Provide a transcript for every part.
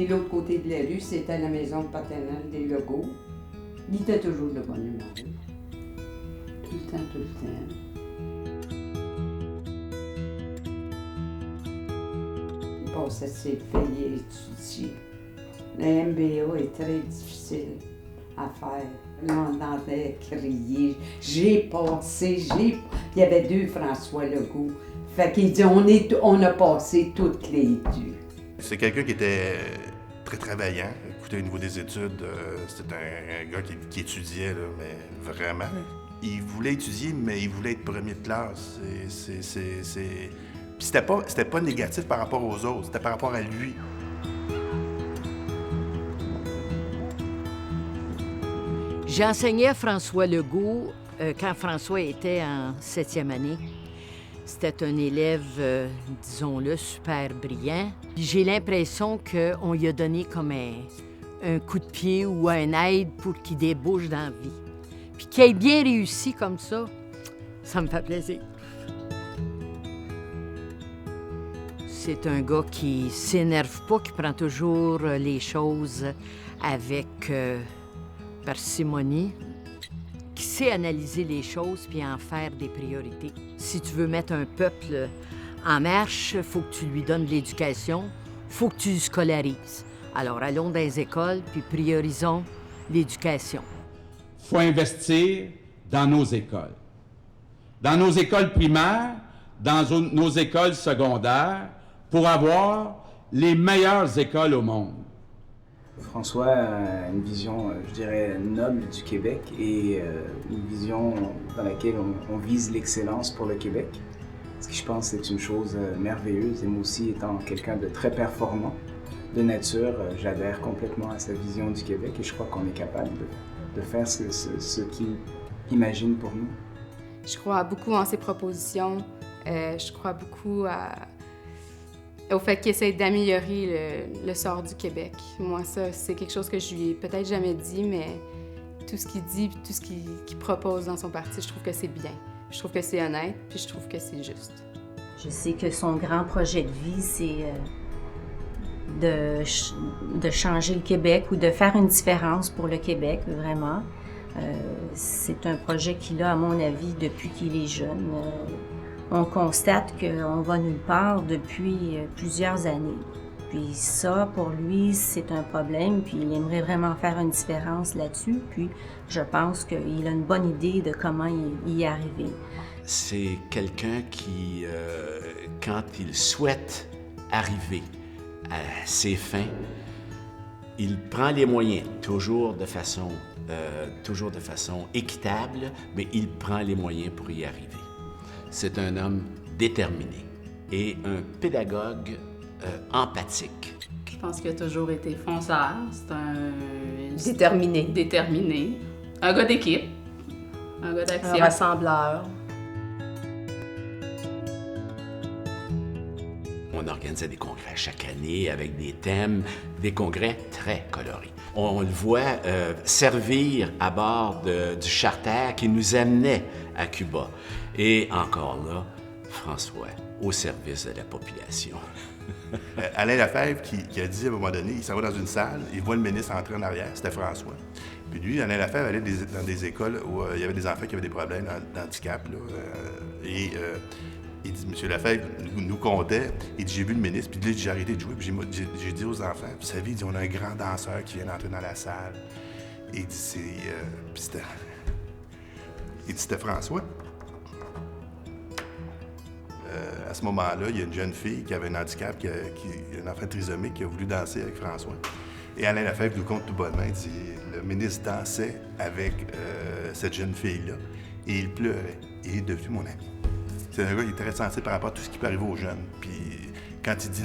Puis l'autre côté de la rue, c'était la maison paternelle des Legault. Il était toujours de bonne humeur. Tout le temps, tout le temps. Il passait ses feuilles étudier. Le MBA est très difficile à faire. Là, on entendait crier. J'ai passé, j'ai... Il y avait 2 François Legault. Fait qu'il dit, on a passé toutes les 2. C'est quelqu'un qui était très travaillant. Écoutez, au niveau des études, c'était un gars qui étudiait, là, mais vraiment. Il voulait étudier, mais il voulait être premier de classe. Puis c'était pas négatif par rapport aux autres, c'était par rapport à lui. J'ai enseigné à François Legault quand François était en 7e année. C'était un élève, disons-le, super brillant. J'ai l'impression qu'on lui a donné comme un coup de pied ou un aide pour qu'il débouche dans la vie. Puis qu'il ait bien réussi comme ça me fait plaisir. C'est un gars qui s'énerve pas, qui prend toujours les choses avec parcimonie, qui sait analyser les choses puis en faire des priorités. Si tu veux mettre un peuple en marche, il faut que tu lui donnes de l'éducation, il faut que tu le scolarises. Alors, allons dans les écoles puis priorisons l'éducation. Il faut investir dans nos écoles. Dans nos écoles primaires, dans nos écoles secondaires, pour avoir les meilleures écoles au monde. François a une vision, je dirais, noble du Québec et une vision dans laquelle on vise l'excellence pour le Québec. Ce qui, je pense, est une chose merveilleuse. Et moi aussi, étant quelqu'un de très performant de nature, j'adhère complètement à sa vision du Québec et je crois qu'on est capable de faire ce qu'il imagine pour nous. Je crois beaucoup en ses propositions. Je crois beaucoup au fait qu'il essaie d'améliorer le sort du Québec. Moi, ça, c'est quelque chose que je lui ai peut-être jamais dit, mais tout ce qu'il dit, tout ce qu'il propose dans son parti, je trouve que c'est bien. Je trouve que c'est honnête, puis je trouve que c'est juste. Je sais que son grand projet de vie, c'est de changer le Québec ou de faire une différence pour le Québec, vraiment. C'est un projet qu'il a, à mon avis, depuis qu'il est jeune. On constate qu'on va nulle part depuis plusieurs années. Puis ça, pour lui, c'est un problème, puis il aimerait vraiment faire une différence là-dessus. Puis je pense qu'il a une bonne idée de comment y arriver. C'est quelqu'un qui, quand il souhaite arriver à ses fins, il prend les moyens, toujours de façon équitable, mais il prend les moyens pour y arriver. C'est un homme déterminé et un pédagogue empathique. Je pense qu'il a toujours été fonceur. C'est un... Déterminé. Déterminé. Un gars d'équipe. Un gars d'action. Un rassembleur. On organisait des congrès chaque année avec des thèmes, des congrès très colorés. On le voit servir à bord du charter qui nous amenait à Cuba. Et encore là, François, au service de la population. Alain Lefebvre qui a dit à un moment donné, il s'en va dans une salle, il voit le ministre entrer en arrière, c'était François. Puis lui, Alain Lefebvre allait dans des écoles où il y avait des enfants qui avaient des problèmes d'handicap. Il dit, M. Lefebvre nous comptait, il dit, j'ai vu le ministre, puis là, j'ai arrêté de jouer, puis j'ai dit aux enfants, vous savez, il dit, on a un grand danseur qui vient d'entrer dans la salle. Et il dit, c'était François. À ce moment-là, il y a une jeune fille qui avait un handicap, un enfant trisomique, qui a voulu danser avec François. Et Alain Lefebvre nous compte tout bonnement, il dit, le ministre dansait avec cette jeune fille-là, et il pleurait, et il est devenu mon ami. C'est un gars qui est très sensible par rapport à tout ce qui peut arriver aux jeunes. Puis quand il dit,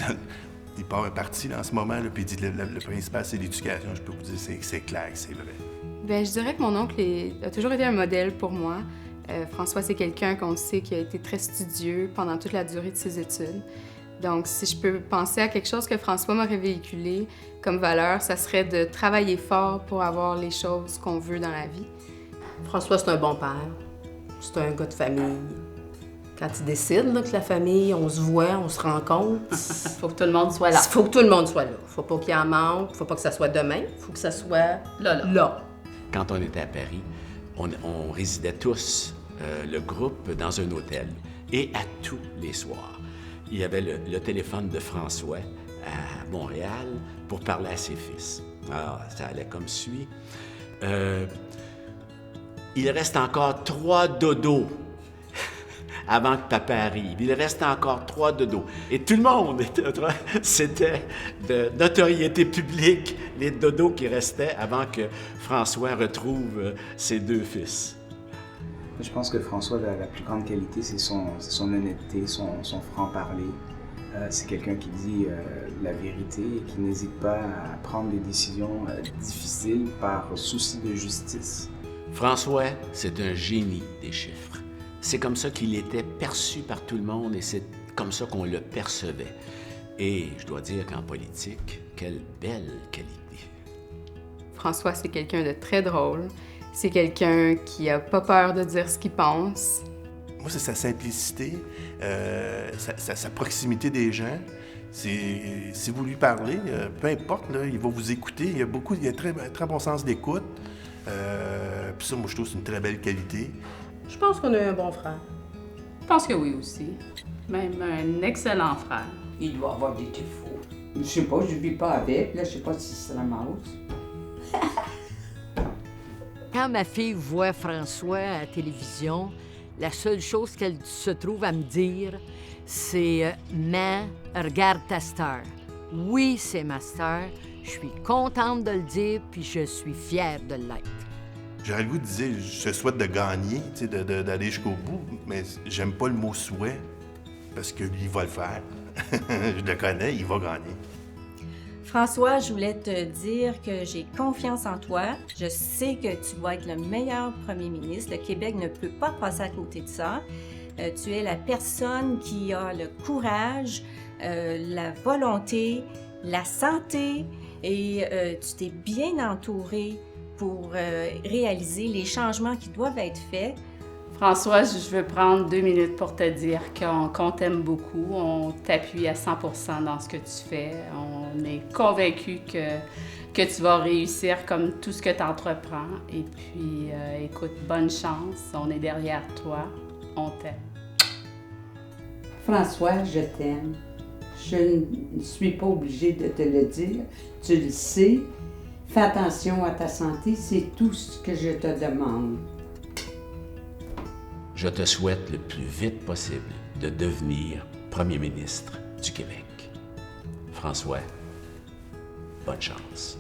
il part un parti là, en ce moment, là, puis il dit le principal, c'est l'éducation, je peux vous dire, c'est clair, c'est vrai. Bien, je dirais que mon oncle a toujours été un modèle pour moi. François, c'est quelqu'un qu'on sait qui a été très studieux pendant toute la durée de ses études. Donc, si je peux penser à quelque chose que François m'aurait véhiculé comme valeur, ça serait de travailler fort pour avoir les choses qu'on veut dans la vie. François, c'est un bon père. C'est un gars de famille. Quand il décide là, que la famille, on se voit, on se rencontre. Faut que tout le monde soit là. Il faut que tout le monde soit là. Faut pas qu'il en manque, faut pas que ça soit demain, faut que ça soit là. Quand on était à Paris, on résidait tous, le groupe, dans un hôtel. Et à tous les soirs, il y avait le téléphone de François à Montréal pour parler à ses fils. Alors, ça allait comme suit. Il reste encore 3 dodos avant que papa arrive. Il reste encore 3 dodos. Et tout le monde, c'était de notoriété publique, les dodos qui restaient avant que François retrouve ses 2 fils. Je pense que François, la plus grande qualité, c'est son honnêteté, son franc-parler. C'est quelqu'un qui dit la vérité et qui n'hésite pas à prendre des décisions difficiles par souci de justice. François, c'est un génie des chiffres. C'est comme ça qu'il était perçu par tout le monde et c'est comme ça qu'on le percevait. Et je dois dire qu'en politique, quelle belle qualité. François, c'est quelqu'un de très drôle. C'est quelqu'un qui a pas peur de dire ce qu'il pense. Moi, c'est sa simplicité, sa proximité des gens. Si vous lui parlez, peu importe, là, il va vous écouter. Il a un très bon sens d'écoute. Puis ça, moi, je trouve que c'est une très belle qualité. Je pense qu'on a un bon frère. Je pense que oui aussi. Même un excellent frère. Il doit avoir des défauts. Je sais pas, je vis pas avec, là, je sais pas si c'est la mouse. Quand ma fille voit François à la télévision, la seule chose qu'elle se trouve à me dire, c'est « Maman, regarde ta star. » Oui, c'est ma star. Je suis contente de le dire, puis je suis fière de l'être. J'aurais le goût de dire, je souhaite de gagner, d'aller jusqu'au bout, mais j'aime pas le mot souhait, parce que lui, il va le faire. Je le connais, il va gagner. François, je voulais te dire que j'ai confiance en toi. Je sais que tu vas être le meilleur premier ministre. Le Québec ne peut pas passer à côté de ça. Tu es la personne qui a le courage, la volonté, la santé et tu t'es bien entouré pour réaliser les changements qui doivent être faits. François, je veux prendre 2 minutes pour te dire qu'on t'aime beaucoup. On t'appuie à 100% dans ce que tu fais. On est convaincus que tu vas réussir comme tout ce que tu entreprends. Et puis, écoute, bonne chance. On est derrière toi. On t'aime. François, je t'aime. Je ne suis pas obligée de te le dire. Tu le sais. Fais attention à ta santé. C'est tout ce que je te demande. Je te souhaite le plus vite possible de devenir premier ministre du Québec. François, bonne chance.